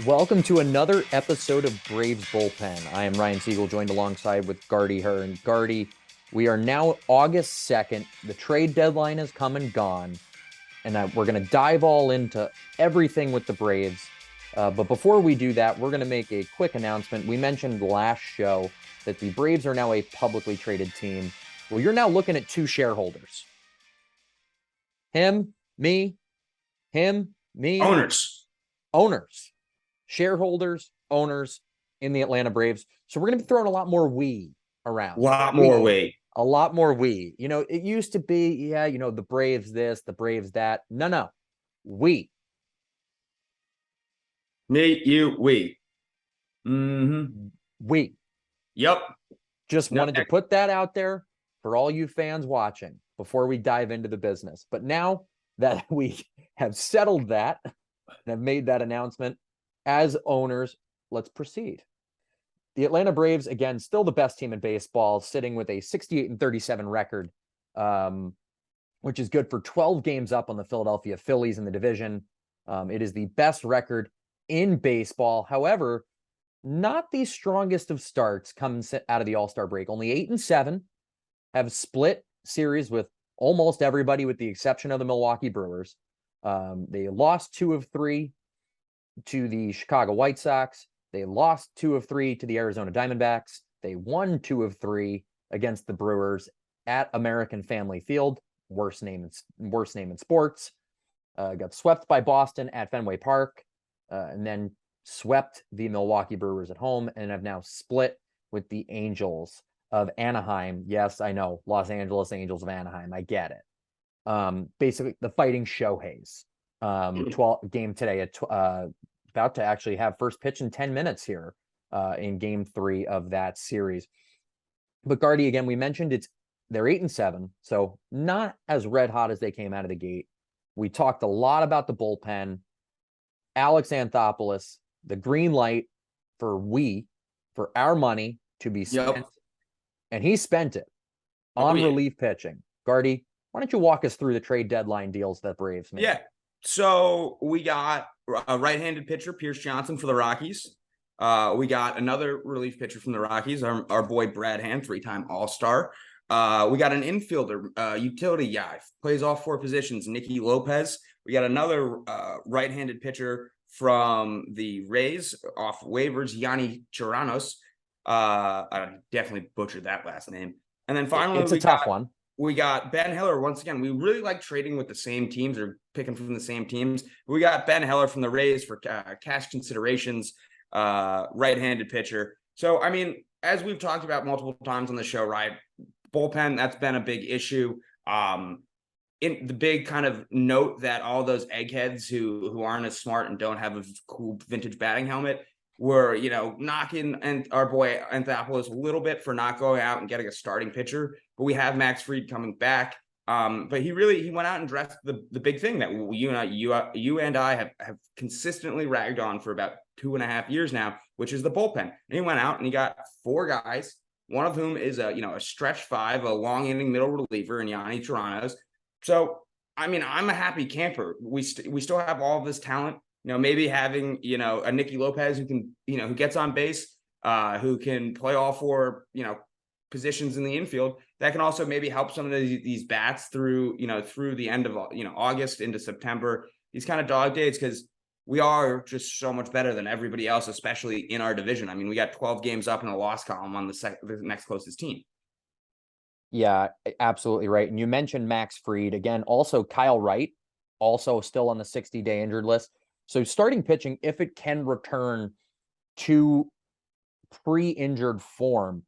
Welcome to another episode of Braves Bullpen. I am Ryan Siegel, joined alongside with Gardie and Gardie, we are now August 2nd. The trade deadline has come and gone, and we're going to dive all into everything with the Braves. But before we do that, we're going to make a quick announcement. We mentioned last show that the Braves are now a publicly traded team. Well, you're now looking at two shareholders. Him, me, Owners. shareholders, owners in the Atlanta Braves. So we're going to be throwing a lot more we around. A lot more weight. A lot more we. You know, it used to be, the Braves this, the Braves that. No. We. Me, you, we. Mm-hmm. We. Yep. Just wanted to put that out there for all you fans watching before we dive into the business. But now that we have settled that and have made that announcement, as owners, let's proceed. The Atlanta Braves, again, still the best team in baseball, sitting with a 68-37 record, which is good for 12 games up on the Philadelphia Phillies in the division. It is the best record in baseball. However, not the strongest of starts comes out of the All-Star break. Only 8-7, have split series with almost everybody with the exception of the Milwaukee Brewers. They lost 2 of 3 to the Chicago White Sox. They lost 2 of 3 to the Arizona Diamondbacks. They won 2 of 3 against the Brewers at American Family Field. Worst name in sports. Got swept by Boston at Fenway Park, and then swept the Milwaukee Brewers at home, and have now split with the Angels of Anaheim. Yes, I know, Los Angeles Angels of Anaheim. I get it. Basically, the Fighting Shoheis. 12 game today at about to actually have first pitch in 10 minutes here in game 3 of that series. But Gardie, again, we mentioned they're 8-7, so not as red hot as they came out of the gate. We talked a lot about the bullpen. Alex Anthopoulos, the green light for our money to be spent, and he spent it on relief pitching. Gardie, why don't you walk us through the trade deadline deals that Braves made? Yeah. So we got a right-handed pitcher, Pierce Johnson, for the Rockies. We got another relief pitcher from the Rockies, our boy Brad Hand, 3-time All-Star. We got an infielder, utility guy, plays all 4 positions, Nicky Lopez. We got another right-handed pitcher from the Rays off waivers, Yanni Chirinos. I definitely butchered that last name. And then finally, it's a tough one. We got Ben Heller. Once again, we really like trading with the same teams or picking from the same teams. We got Ben Heller from the Rays for cash considerations, right-handed pitcher. So, I mean, as we've talked about multiple times on the show, right, bullpen, that's been a big issue. In the big kind of note that all those eggheads who aren't as smart and don't have a cool vintage batting helmet were, knocking our boy Anthopoulos a little bit for not going out and getting a starting pitcher. But we have Max Fried coming back. But he went out and dressed the big thing that you and I have consistently ragged on for about 2.5 years now, which is the bullpen. And he went out and he got 4 guys, one of whom is a stretch 5, a long inning middle reliever in Yanni Chirinos. So, I mean, I'm a happy camper. We still have all of this talent. Maybe having, a Nicky Lopez who can, who gets on base, who can play all 4, positions in the infield, that can also maybe help some of these bats through the end of, August into September, these kind of dog days, because we are just so much better than everybody else, especially in our division. I mean, we got 12 games up in the loss column on the next closest team. Yeah, absolutely right. And you mentioned Max Fried. Again, also Kyle Wright, also still on the 60-day injured list. So starting pitching, if it can return to pre-injured form,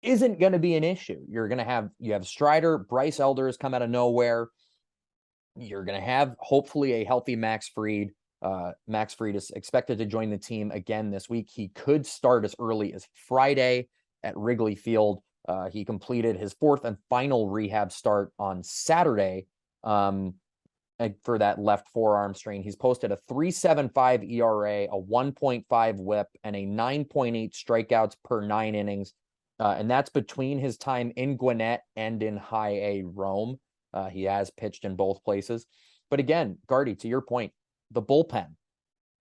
isn't going to be an issue. You have Strider, Bryce Elder has come out of nowhere. You're going to have hopefully a healthy Max Fried. Max Fried is expected to join the team again this week. He could start as early as Friday at Wrigley Field. He completed his 4th and final rehab start on Saturday for that left forearm strain. He's posted a 3.75 ERA, a 1.5 WHIP, and a 9.8 strikeouts per 9 innings. And that's between his time in Gwinnett and in High A Rome. He has pitched in both places. But again, Gardie, to your point, the bullpen.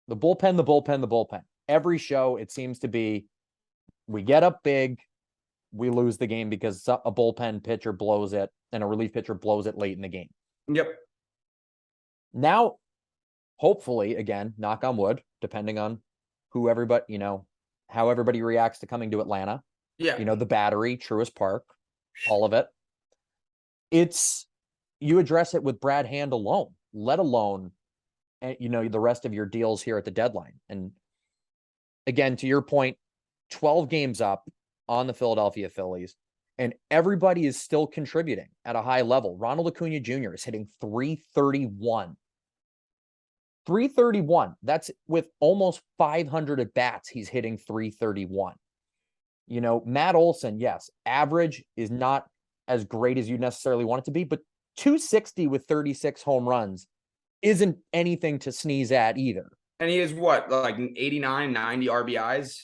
The bullpen, the bullpen, the bullpen. Every show, it seems to be we get up big, we lose the game because a bullpen pitcher blows it and a relief pitcher blows it late in the game. Yep. Now, hopefully, again, knock on wood, depending on who everybody, how everybody reacts to coming to Atlanta. Yeah. The Battery, Truist Park, all of it. You address it with Brad Hand alone, let alone, the rest of your deals here at the deadline. And again, to your point, 12 games up on the Philadelphia Phillies, and everybody is still contributing at a high level. Ronald Acuna Jr. is hitting 331. 331. That's with almost 500 at bats. He's hitting 331. Matt Olson, yes, average is not as great as you necessarily want it to be, but 260 with 36 home runs isn't anything to sneeze at either. And he is what, like 89, 90 RBIs?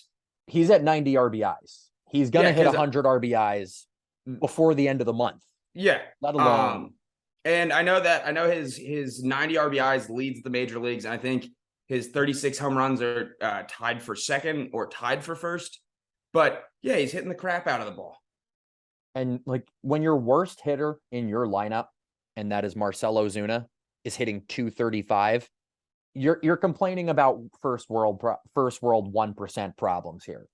He's at 90 RBIs. He's going to hit 100 RBIs before the end of the month. Yeah. Let alone. And I know his 90 RBIs leads the major leagues. And I think his 36 home runs are tied for second or tied for first. But yeah, he's hitting the crap out of the ball. And when your worst hitter in your lineup, and that is Marcell Ozuna, is hitting 235, you're complaining about first world 1% problems here.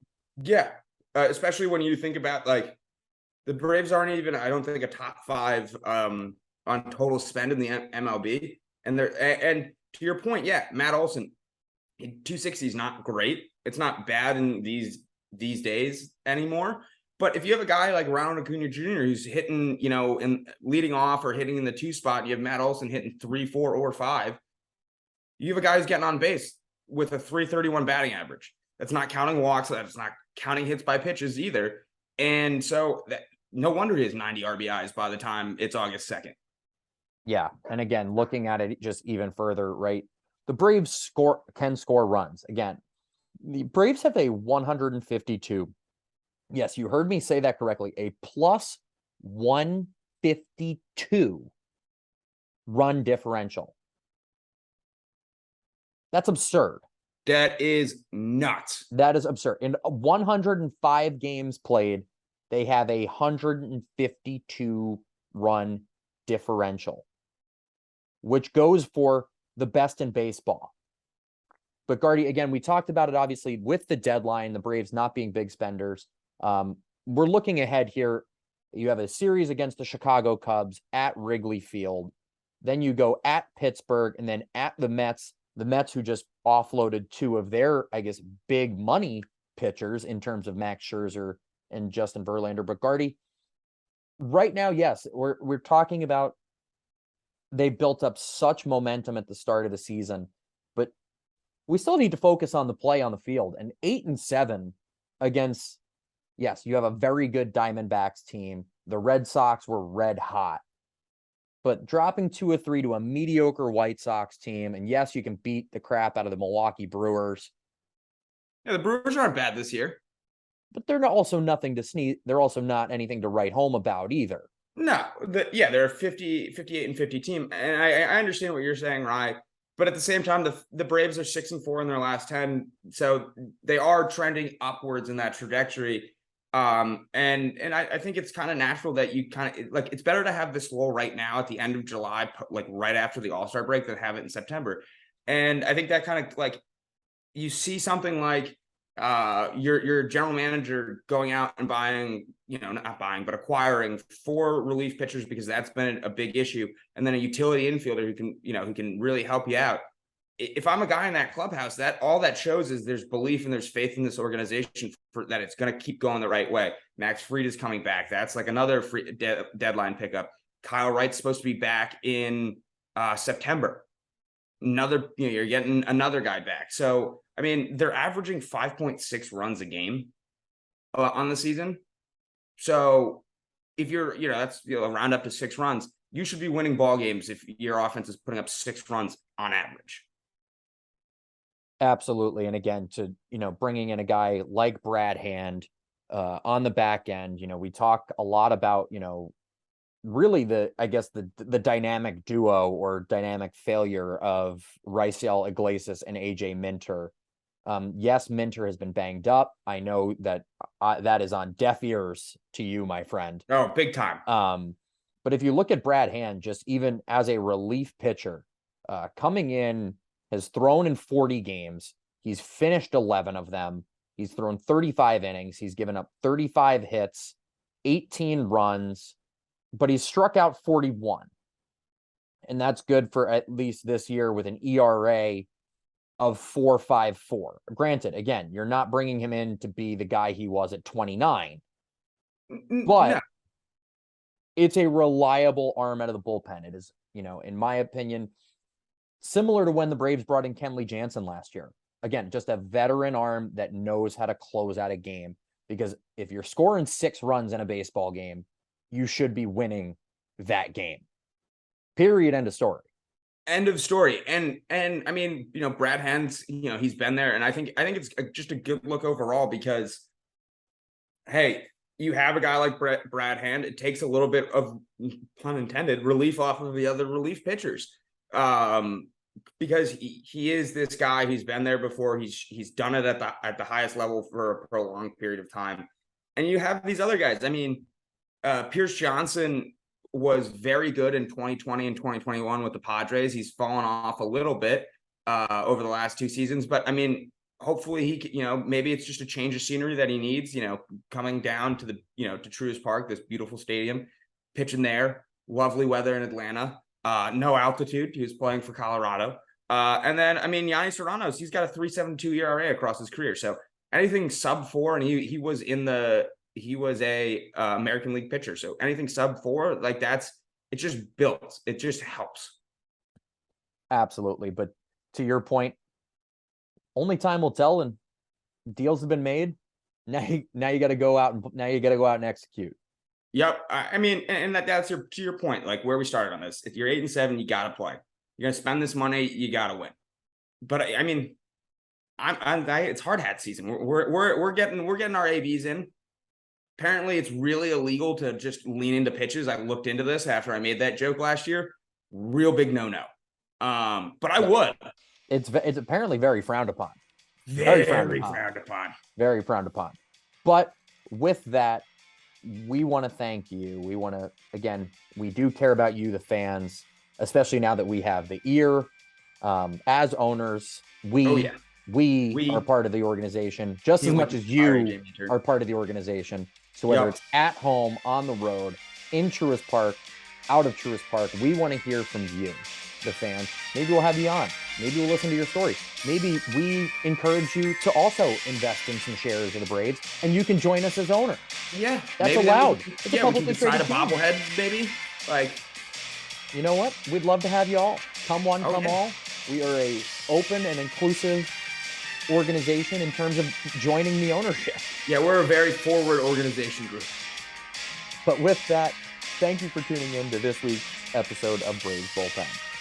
Yeah, especially when you think about the Braves aren't even, I don't think, a top 5 on total spend in the MLB, and to your point, yeah, Matt Olson, 260 is not great. It's not bad in these days anymore. But if you have a guy like Ronald Acuna Jr. who's hitting, in leading off or hitting in the 2 spot, you have Matt Olson hitting 3, 4, or 5. You have a guy who's getting on base with a 331 batting average. That's not counting walks. That's not counting hits by pitches either. And so no wonder he has 90 RBIs by the time it's August 2nd. Yeah. And again, looking at it just even further, right? The Braves can score runs. Again, the Braves have a 152. Yes, you heard me say that correctly. A plus 152 run differential. That's absurd. That is nuts. That is absurd. In 105 games played, they have a 152 run differential, which goes for the best in baseball. But Gardie, again, we talked about it, obviously, with the deadline, the Braves not being big spenders. We're looking ahead here. You have a series against the Chicago Cubs at Wrigley Field. Then you go at Pittsburgh and then at the Mets. The Mets, who just offloaded 2 of their, I guess, big money pitchers in terms of Max Scherzer and Justin Verlander. But Gardie, right now, yes, we're talking about they built up such momentum at the start of the season, but we still need to focus on the play on the field. And 8-7 against, yes, you have a very good Diamondbacks team. The Red Sox were red hot. But dropping 2 or 3 to a mediocre White Sox team, and yes, you can beat the crap out of the Milwaukee Brewers. Yeah, the Brewers aren't bad this year. But they're also nothing to sneeze. They're also not anything to write home about either. No, they're a 58-50 team. And I understand what you're saying, right? But at the same time, the Braves are 6-4 in their last 10. So they are trending upwards in that trajectory. And I think it's kind of natural that you it's better to have this lull right now at the end of July, right after the All-Star break, than have it in September. And I think that kind of you see something like your general manager going out and buying, not buying, but acquiring 4 relief pitchers, because that's been a big issue. And then a utility infielder who can really help you out. If I'm a guy in that clubhouse, that all that shows is there's belief and there's faith in this organization that it's going to keep going the right way. Max Fried is coming back. That's another free deadline pickup. Kyle Wright's supposed to be back in September. You're getting another guy back. So, I mean, they're averaging 5.6 runs a game on the season. So if you're, that's round up to 6 runs, you should be winning ball games if your offense is putting up 6 runs on average. Absolutely. And again, to, bringing in a guy like Brad Hand on the back end, we talk a lot about, really I guess the dynamic duo or dynamic failure of Raisel Iglesias and AJ Minter. Yes, Minter has been banged up. I know that that is on deaf ears to you, my friend. Oh, big time. But if you look at Brad Hand, just even as a relief pitcher, coming in, has thrown in 40 games. He's finished 11 of them. He's thrown 35 innings. He's given up 35 hits, 18 runs, but he's struck out 41. And that's good for at least this year with an ERA of 4.54. Granted, again, you're not bringing him in to be the guy he was at 29, but no. It's a reliable arm out of the bullpen. It is, in my opinion, similar to when the Braves brought in Kenley Jansen last year. Again, just a veteran arm that knows how to close out a game, because if you're scoring 6 runs in a baseball game, you should be winning that game. Period. End of story. End of story. And I mean, Brad Hand's, he's been there, and I think it's just a good look overall, because, hey, you have a guy like Brad Hand. It takes a little bit of, pun intended, relief off of the other relief pitchers, because he is this guy. He's been there before. He's done it at the highest level for a prolonged period of time. And you have these other guys. I mean, Pierce Johnson was very good in 2020 and 2021 with the Padres. He's fallen off a little bit over the last 2 seasons, but I mean, hopefully he, maybe it's just a change of scenery that he needs, coming down to to Truist Park, this beautiful stadium, pitching there, lovely weather in Atlanta, no altitude. He was playing for Colorado. And then, I mean, Yanni Serrano's, he's got a 3.72 ERA across his career. So anything sub 4, and he was a American League pitcher. So anything sub 4, like it's just built. It just helps. Absolutely. But to your point, only time will tell, and deals have been made. Now you got to go out and execute. Yep. I mean, and that's to your point, like where we started on this. If you're 8-7, you got to play. You're going to spend this money, you got to win. But I mean, it's hard hat season. We're getting our ABs in. Apparently, it's really illegal to just lean into pitches. I looked into this after I made that joke last year. Real big no. But I would. It's apparently very frowned upon. Very frowned upon. Very frowned upon. But with that, we want to thank you. We want to, again, we do care about you, the fans, especially now that we have the ear. As owners, we are part of the organization just as much as you are part of the organization. So whether it's at home, on the road, in Truist Park, out of Truist Park, we want to hear from you, the fans. Maybe we'll have you on. Maybe we'll listen to your story. Maybe we encourage you to also invest in some shares of the Braves, and you can join us as owner. Yeah. That's allowed. We can decide a bobblehead, maybe. Like, you know what? We'd love to have you all. Come one, come all. We are a open and inclusive organization in terms of joining the ownership. Yeah, we're a very forward organization group. But with that, thank you for tuning in to this week's episode of Braves Bullpen.